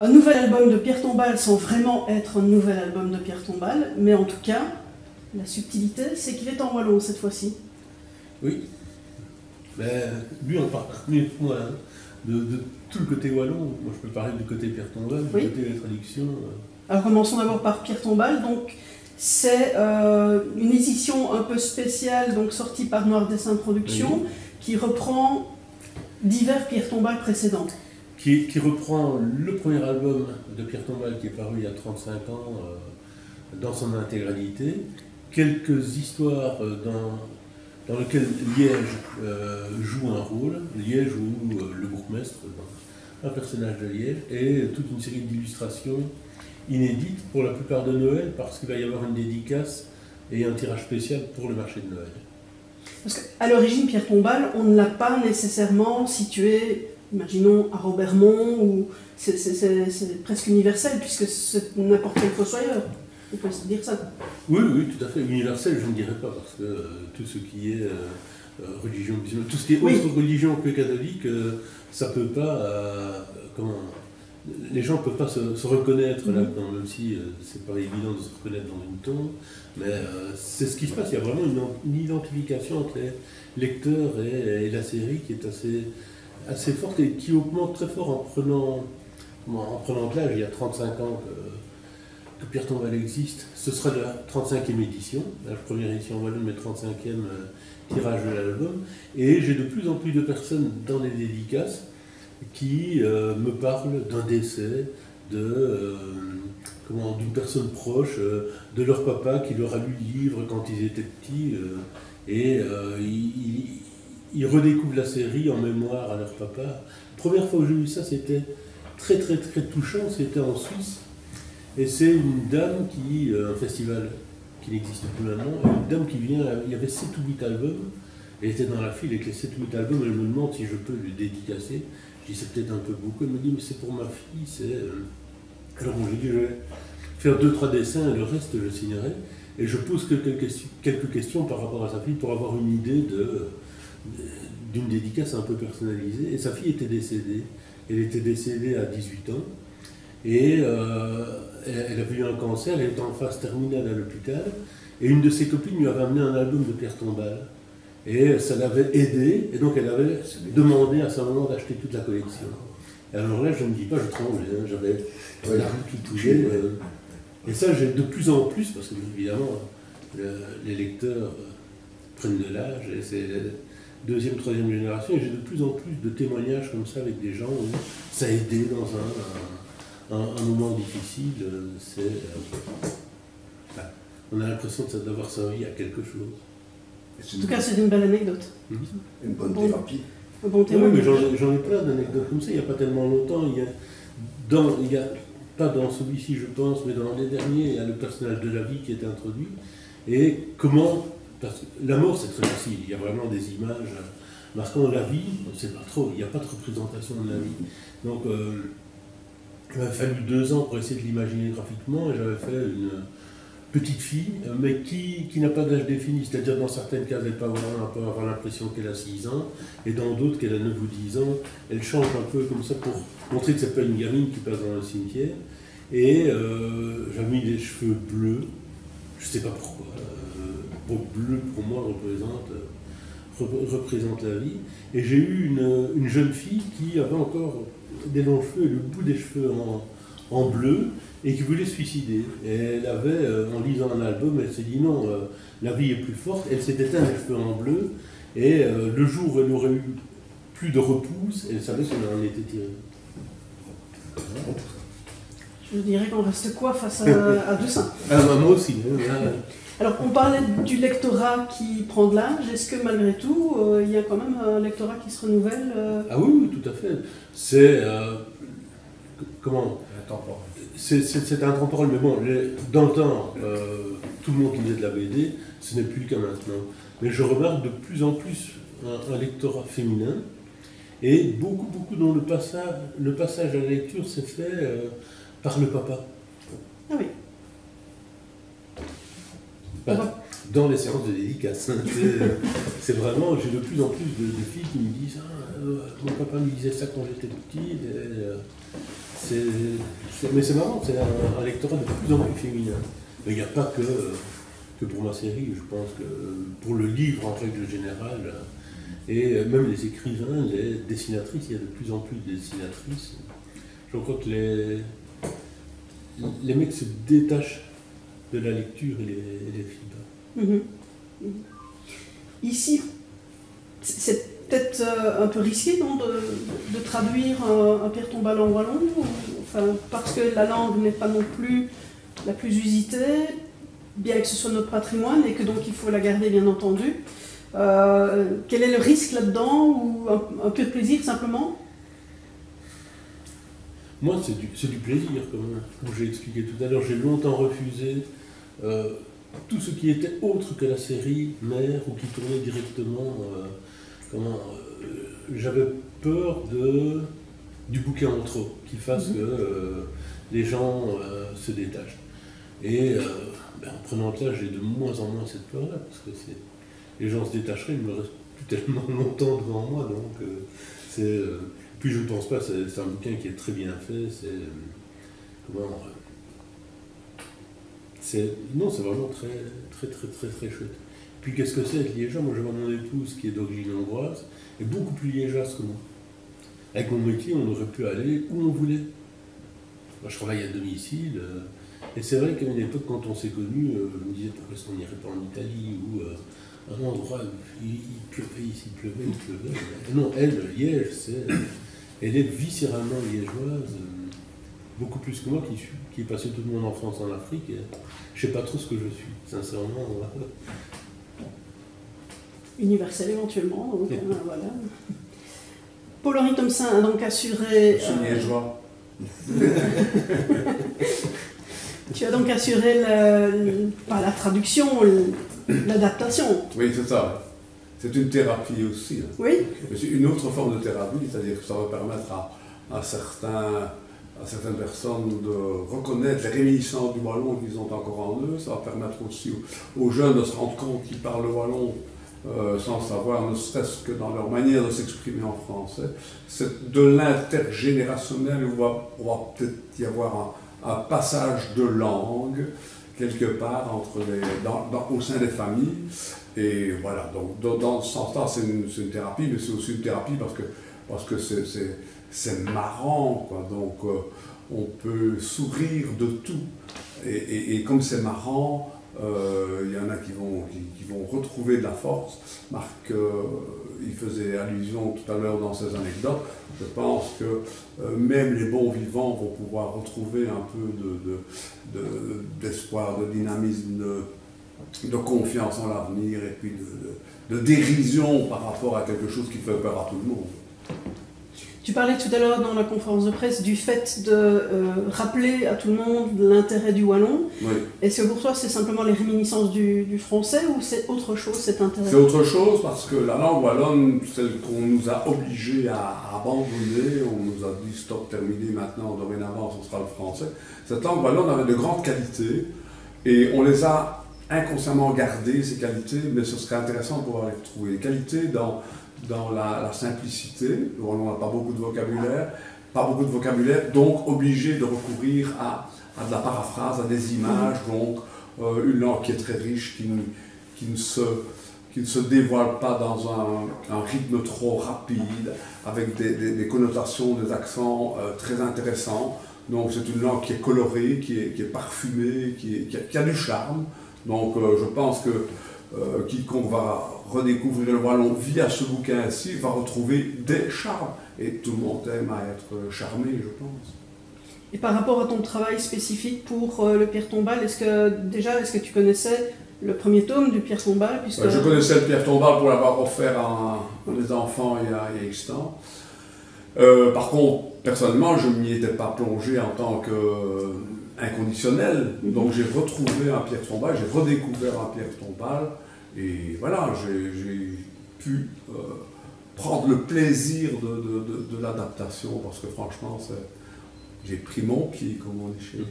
Un nouvel album de Pierre Tombal sans vraiment être un nouvel album de Pierre Tombal, mais en tout cas, la subtilité, c'est qu'il est en wallon cette fois-ci. Oui, mais lui on parle mieux que moi hein, de tout le côté wallon. Moi je peux parler du côté Pierre Tombal, du côté de la traduction. Alors commençons d'abord par Pierre Tombal. Donc c'est une édition un peu spéciale, donc sortie par Noir Dessin Productions, qui reprend divers Pierre Tombal précédents. Qui reprend le premier album de Pierre Tombal qui est paru il y a 35 ans dans son intégralité, quelques histoires dans lesquelles Liège joue un rôle, Liège ou le bourgmestre, un personnage de Liège, et toute une série d'illustrations inédites pour la plupart de Noël, parce qu'il va y avoir une dédicace et un tirage spécial pour le marché de Noël. Parce qu'à l'origine, Pierre Tombal, on ne l'a pas nécessairement situé, imaginons, à Robermont, ou c'est presque universel, puisque c'est n'importe quel fossoyeur. On peut se dire ça. Oui, oui, tout à fait. Universel, je ne dirais pas, parce que tout ce qui est religion musulmane, tout ce qui est autre religion que catholique, ça peut pas. Les gens ne peuvent pas se reconnaître là-dedans, même si c'est pas évident de se reconnaître dans une tombe, mais c'est ce qui se passe. Il y a vraiment une identification entre les lecteurs et la série qui est assez forte et qui augmente très fort en prenant de l'âge. Il y a 35 ans que Pierre Tombal existe. Ce sera la 35e édition, la première édition wallonne, mais 35e tirage de l'album. Et j'ai de plus en plus de personnes dans les dédicaces qui me parlent d'un décès, d'une personne proche, de leur papa qui leur a lu le livre quand ils étaient petits, et ils redécouvrent la série en mémoire à leur papa. La première fois que j'ai vu ça, c'était très très très touchant, c'était en Suisse, et c'est une dame un festival qui n'existe plus maintenant, une dame qui vient, il y avait 7 ou 8 albums, elle était dans la file avec les 7 ou 8 albums, elle me demande si je peux lui dédicacer. Je dis c'est peut-être un peu beaucoup, elle me dit mais c'est pour ma fille, Alors bon, j'ai dit je vais faire 2-3 dessins et le reste je signerai, et je pose quelques questions par rapport à sa fille pour avoir une idée d'une dédicace un peu personnalisée, et sa fille était décédée. Elle était décédée à 18 ans, et elle avait eu un cancer, elle était en phase terminale à l'hôpital, et une de ses copines lui avait amené un album de Pierre Tombal, et ça l'avait aidée, et donc elle avait demandé à sa maman d'acheter toute la collection. Et alors là, je ne dis pas, je tremblais, hein, j'avais la rue tout touchée, et ça j'ai de plus en plus, parce que évidemment, les lecteurs prennent de l'âge, et c'est deuxième, troisième génération, et j'ai de plus en plus de témoignages comme ça avec des gens où ça a aidé dans un moment difficile. On a l'impression d'avoir servi à quelque chose. En tout cas, c'est une belle anecdote. Une bonne thérapie. Un bon témoignage. Oui, mais j'en ai plein d'anecdotes comme ça, il n'y a pas tellement longtemps. Il y a pas dans celui-ci, je pense, mais dans les derniers, il y a le personnage de la vie qui est introduit. Et parce que la mort, c'est très facile, il y a vraiment des images marquant la vie, on ne sait pas trop, il n'y a pas de représentation de la vie. Donc, il m'a fallu 2 ans pour essayer de l'imaginer graphiquement, et j'avais fait une petite fille, mais qui n'a pas d'âge défini, c'est-à-dire dans certaines cases, elle peut avoir l'impression qu'elle a 6 ans, et dans d'autres qu'elle a 9 ou 10 ans. Elle change un peu comme ça pour montrer que c'est pas une gamine qui passe dans le cimetière. Et j'avais mis des cheveux bleus, je ne sais pas pourquoi. Bleu pour moi représente la vie, et j'ai eu une jeune fille qui avait encore des longs cheveux et le bout des cheveux en bleu, et qui voulait se suicider. Et elle avait, en lisant un album, elle s'est dit non, la vie est plus forte, elle s'est éteint les cheveux en bleu, et le jour où elle aurait eu plus de repousse, elle savait qu'elle en était tirée. Je dirais qu'on reste quoi face à tout ça? Moi aussi. Alors, on parlait du lectorat qui prend de l'âge. Est-ce que malgré tout, il y a quand même un lectorat qui se renouvelle Ah oui, tout à fait. C'est... C'est intemporel, mais bon, dans le temps, tout le monde qui lisait de la BD, ce n'est plus le cas maintenant. Mais je remarque de plus en plus un lectorat féminin, et beaucoup dont le passage à la lecture s'est fait par le papa. Ah oui. Dans les séances de dédicace. C'est vraiment, j'ai de plus en plus de filles qui me disent mon papa me disait ça quand j'étais petit. Mais c'est marrant, c'est un lectorat de plus en plus féminin. Mais il n'y a pas que pour ma série, je pense que pour le livre en règle générale, et même les écrivains, les dessinatrices, il y a de plus en plus de dessinatrices. Je crois que les mecs se détachent de la lecture et les films. Ici, c'est peut-être un peu risqué non, de traduire un Pierre Tombal en wallon, enfin, parce que la langue n'est pas non plus la plus usitée, bien que ce soit notre patrimoine et que donc il faut la garder bien entendu. Quel est le risque là-dedans, ou un peu de plaisir simplement? Moi, c'est du plaisir, comme j'ai expliqué tout à l'heure. J'ai longtemps refusé tout ce qui était autre que la série mère ou qui tournait directement. J'avais peur du bouquet en trop, qui fasse que les gens se détachent. Et en prenant de l'âge, j'ai de moins en moins cette peur-là, parce que les gens se détacheraient, il ne me reste plus tellement longtemps devant moi, donc puis je ne pense pas, c'est un bouquin qui est très bien fait, non, c'est vraiment très, très, très, très, très chouette. Puis qu'est-ce que c'est être liégeois? Moi, je vois mon épouse qui est d'origine hongroise, et beaucoup plus liégeoise que moi. Avec mon métier, on aurait pu aller où on voulait. Moi, je travaille à domicile, et c'est vrai qu'à une époque, quand on s'est connus, je me disais pourquoi est-ce qu'on n'irait pas en Italie ou un endroit où il pleuvait ici, il pleuvait. Non, elle, Liège, elle est viscéralement liégeoise, beaucoup plus que moi qui ai passé toute mon enfance en Afrique. Et je ne sais pas trop ce que je suis, sincèrement. Universel éventuellement, donc voilà. Paul-Henri Thomsen a donc assuré... Je suis liégeois. Tu as donc assuré pas la traduction, l'adaptation. Oui, c'est ça. C'est une thérapie aussi. Oui. Mais c'est une autre forme de thérapie, c'est-à-dire que ça va permettre à certaines personnes de reconnaître les réminiscences du wallon qu'ils ont encore en eux. Ça va permettre aussi aux jeunes de se rendre compte qu'ils parlent le wallon sans savoir, ne serait-ce que dans leur manière de s'exprimer en français. C'est de l'intergénérationnel où on va peut-être y avoir un passage de langue quelque part au sein des familles. Et voilà, donc dans ce sens-là, c'est une thérapie, mais c'est aussi une thérapie parce que c'est marrant, quoi. Donc on peut sourire de tout. Et comme c'est marrant, il y en a qui vont retrouver de la force. Marc, il faisait allusion tout à l'heure dans ses anecdotes. Je pense que même les bons vivants vont pouvoir retrouver un peu d'espoir, de dynamisme, de confiance en l'avenir et puis de dérision par rapport à quelque chose qui fait peur à tout le monde. Tu parlais tout à l'heure dans la conférence de presse du fait de rappeler à tout le monde l'intérêt du wallon. Oui. Est-ce que pour toi c'est simplement les réminiscences du français ou c'est autre chose cet intérêt? C'est autre chose parce que la langue wallonne, celle qu'on nous a obligés à abandonner, on nous a dit stop, terminé, maintenant, dorénavant, ce sera le français. Cette langue wallonne avait de grandes qualités et on les a inconsciemment gardées, ces qualités, mais ce serait intéressant de pouvoir les retrouver. Les qualités dans la simplicité, le wallon n'a pas beaucoup de vocabulaire, donc obligé de recourir à de la paraphrase, à des images, donc une langue qui est très riche, qui ne se dévoile pas dans un rythme trop rapide, avec des connotations, des accents très intéressants. Donc c'est une langue qui est colorée, qui est parfumée, qui a du charme. Donc je pense que quiconque va redécouvrir le wallon via ce bouquin-ci va retrouver des charmes. Et tout le monde aime à être charmé, je pense. Et par rapport à ton travail spécifique pour le Pierre Tombal, est-ce que tu connaissais le premier tome du Pierre Tombal puisque... Je connaissais le Pierre Tombal pour l'avoir offert à mes enfants il y a X temps. Par contre, personnellement, je ne m'y étais pas plongé en tant qu'inconditionnel. Donc j'ai retrouvé un Pierre Tombal, j'ai redécouvert un Pierre Tombal. Et voilà, j'ai pu prendre le plaisir de l'adaptation parce que franchement, j'ai pris mon pied, comme on dit chez nous.